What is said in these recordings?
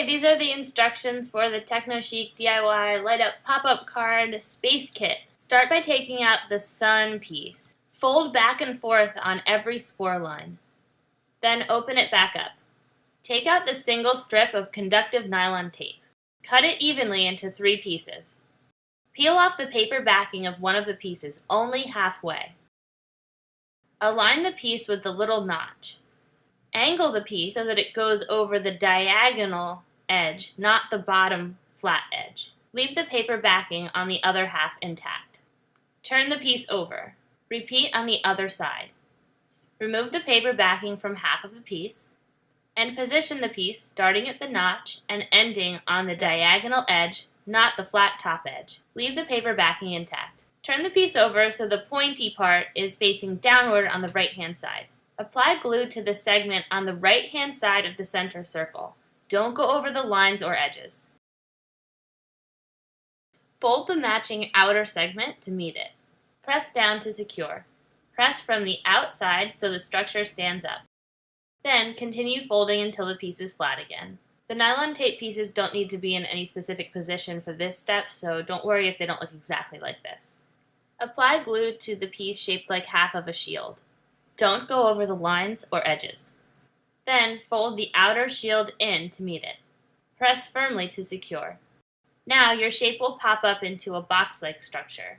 These are the instructions for the TechnoChic DIY Light Up Pop-Up Card Space Kit. Start by taking out the sun piece. Fold back and forth on every score line. Then open it back up. Take out the single strip of conductive nylon tape. Cut it evenly into 3 pieces. Peel off the paper backing of one of the pieces, only halfway. Align the piece with the little notch. Angle the piece so that it goes over the diagonal edge, not the bottom flat edge. Leave the paper backing on the other half intact. Turn the piece over. Repeat on the other side. Remove the paper backing from half of the piece, and position the piece starting at the notch and ending on the diagonal edge, not the flat top edge. Leave the paper backing intact. Turn the piece over so the pointy part is facing downward on the right-hand side. Apply glue to the segment on the right-hand side of the center circle. Don't go over the lines or edges. Fold the matching outer segment to meet it. Press down to secure. Press from the outside so the structure stands up. Then continue folding until the piece is flat again. The nylon tape pieces don't need to be in any specific position for this step, so don't worry if they don't look exactly like this. Apply glue to the piece shaped like half of a shield. Don't go over the lines or edges. Then fold the outer shield in to meet it. Press firmly to secure. Now your shape will pop up into a box-like structure.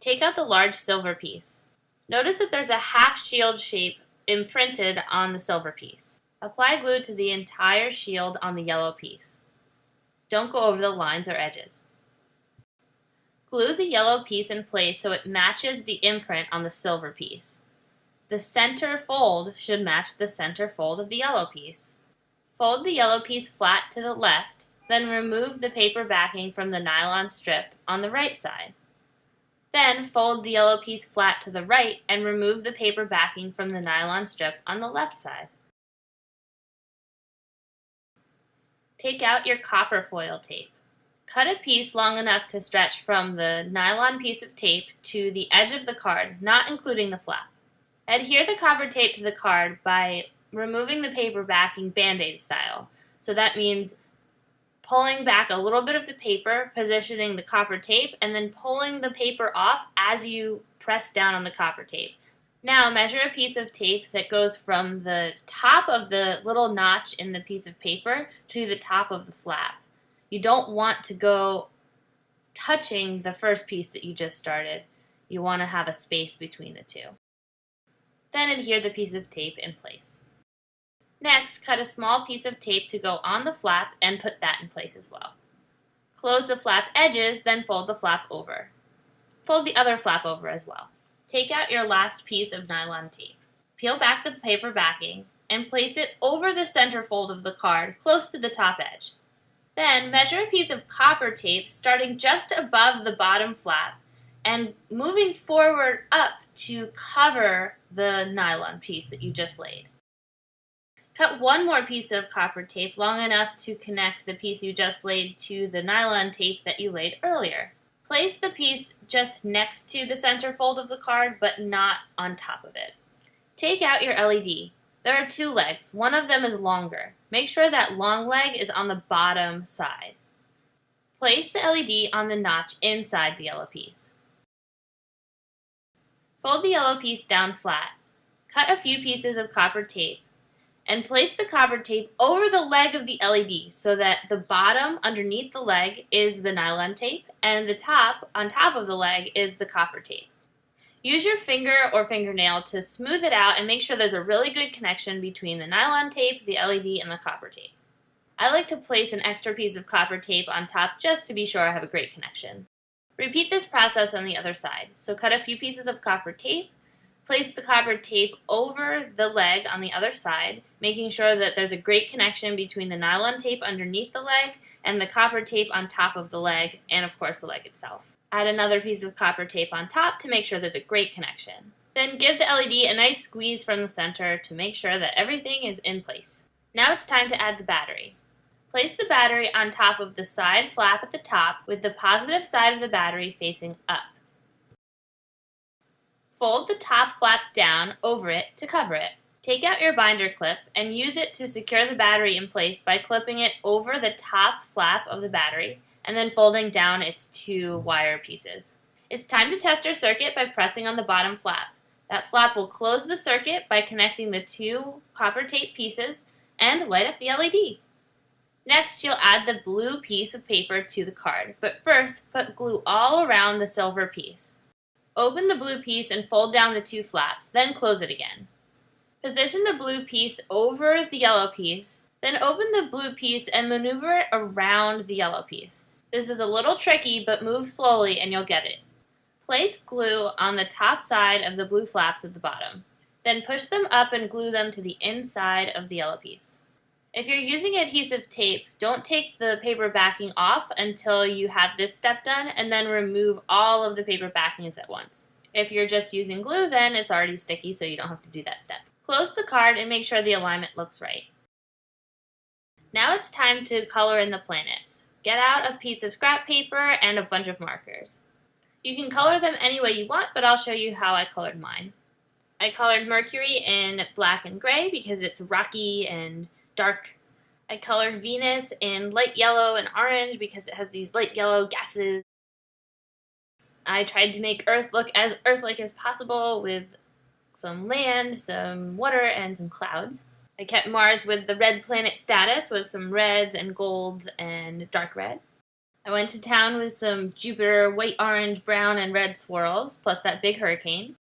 Take out the large silver piece. Notice that there's a half shield shape imprinted on the silver piece. Apply glue to the entire shield on the yellow piece. Don't go over the lines or edges. Glue the yellow piece in place so it matches the imprint on the silver piece. The center fold should match the center fold of the yellow piece. Fold the yellow piece flat to the left, then remove the paper backing from the nylon strip on the right side. Then fold the yellow piece flat to the right and remove the paper backing from the nylon strip on the left side. Take out your copper foil tape. Cut a piece long enough to stretch from the nylon piece of tape to the edge of the card, not including the flap. Adhere the copper tape to the card by removing the paper backing Band-Aid style. So that means pulling back a little bit of the paper, positioning the copper tape, and then pulling the paper off as you press down on the copper tape. Now measure a piece of tape that goes from the top of the little notch in the piece of paper to the top of the flap. You don't want to go touching the first piece that you just started. You want to have a space between the two. Then adhere the piece of tape in place. Next, cut a small piece of tape to go on the flap and put that in place as well. Close the flap edges, then fold the flap over. Fold the other flap over as well. Take out your last piece of nylon tape. Peel back the paper backing and place it over the center fold of the card, close to the top edge. Then measure a piece of copper tape starting just above the bottom flap and moving forward up to cover the nylon piece that you just laid. Cut one more piece of copper tape long enough to connect the piece you just laid to the nylon tape that you laid earlier. Place the piece just next to the center fold of the card, but not on top of it. Take out your LED. There are 2 legs. One of them is longer. Make sure that long leg is on the bottom side. Place the LED on the notch inside the yellow piece. Fold the yellow piece down flat. Cut a few pieces of copper tape and place the copper tape over the leg of the LED so that the bottom underneath the leg is the nylon tape and the top on top of the leg is the copper tape. Use your finger or fingernail to smooth it out and make sure there's a really good connection between the nylon tape, the LED, and the copper tape. I like to place an extra piece of copper tape on top just to be sure I have a great connection. Repeat this process on the other side. So cut a few pieces of copper tape, place the copper tape over the leg on the other side, making sure that there's a great connection between the nylon tape underneath the leg and the copper tape on top of the leg, and of course the leg itself. Add another piece of copper tape on top to make sure there's a great connection. Then give the LED a nice squeeze from the center to make sure that everything is in place. Now it's time to add the battery. Place the battery on top of the side flap at the top with the positive side of the battery facing up. Fold the top flap down over it to cover it. Take out your binder clip and use it to secure the battery in place by clipping it over the top flap of the battery and then folding down its two wire pieces. It's time to test your circuit by pressing on the bottom flap. That flap will close the circuit by connecting the two copper tape pieces and light up the LED. Next, you'll add the blue piece of paper to the card, but first, put glue all around the silver piece. Open the blue piece and fold down the two flaps, then close it again. Position the blue piece over the yellow piece, then open the blue piece and maneuver it around the yellow piece. This is a little tricky, but move slowly and you'll get it. Place glue on the top side of the blue flaps at the bottom. Then push them up and glue them to the inside of the yellow piece. If you're using adhesive tape, don't take the paper backing off until you have this step done and then remove all of the paper backings at once. If you're just using glue, then it's already sticky, so you don't have to do that step. Close the card and make sure the alignment looks right. Now it's time to color in the planets. Get out a piece of scrap paper and a bunch of markers. You can color them any way you want, but I'll show you how I colored mine. I colored Mercury in black and gray because it's rocky and dark. I colored Venus in light yellow and orange because it has these light yellow gases. I tried to make Earth look as Earth-like as possible with some land, some water, and some clouds. I kept Mars with the red planet status with some reds and golds and dark red. I went to town with some Jupiter white, orange, brown, and red swirls, plus that big hurricane.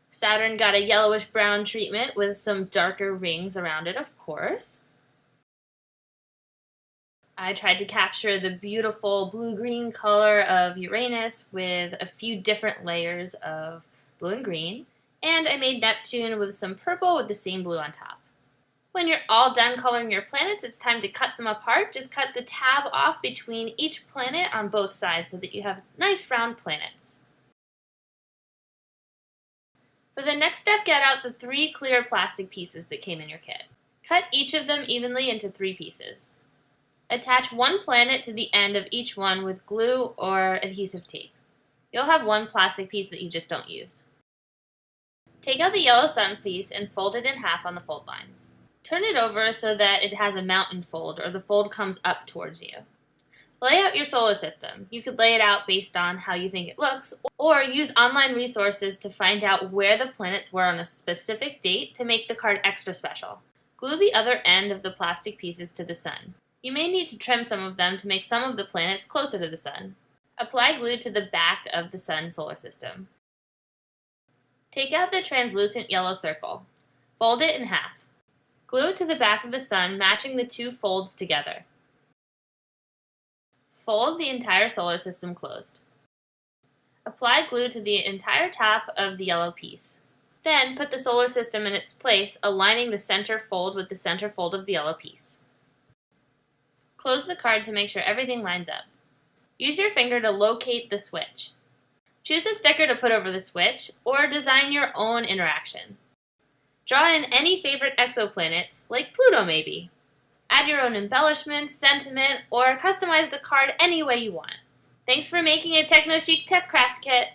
Saturn got a yellowish-brown treatment with some darker rings around it, of course. I tried to capture the beautiful blue-green color of Uranus with a few different layers of blue and green. And I made Neptune with some purple with the same blue on top. When you're all done coloring your planets, it's time to cut them apart. Just cut the tab off between each planet on both sides so that you have nice round planets. For the next step, get out the 3 clear plastic pieces that came in your kit. Cut each of them evenly into 3 pieces. Attach one planet to the end of each one with glue or adhesive tape. You'll have one plastic piece that you just don't use. Take out the yellow sun piece and fold it in half on the fold lines. Turn it over so that it has a mountain fold, or the fold comes up towards you. Lay out your solar system. You could lay it out based on how you think it looks, or use online resources to find out where the planets were on a specific date to make the card extra special. Glue the other end of the plastic pieces to the sun. You may need to trim some of them to make some of the planets closer to the sun. Apply glue to the back of the sun solar system. Take out the translucent yellow circle. Fold it in half. Glue it to the back of the sun, matching the 2 folds together. Fold the entire solar system closed. Apply glue to the entire top of the yellow piece. Then put the solar system in its place, aligning the center fold with the center fold of the yellow piece. Close the card to make sure everything lines up. Use your finger to locate the switch. Choose a sticker to put over the switch, or design your own interaction. Draw in any favorite exoplanets, like Pluto maybe. Add your own embellishments, sentiment, or customize the card any way you want. Thanks for making a TechnoChic Tech Craft Kit!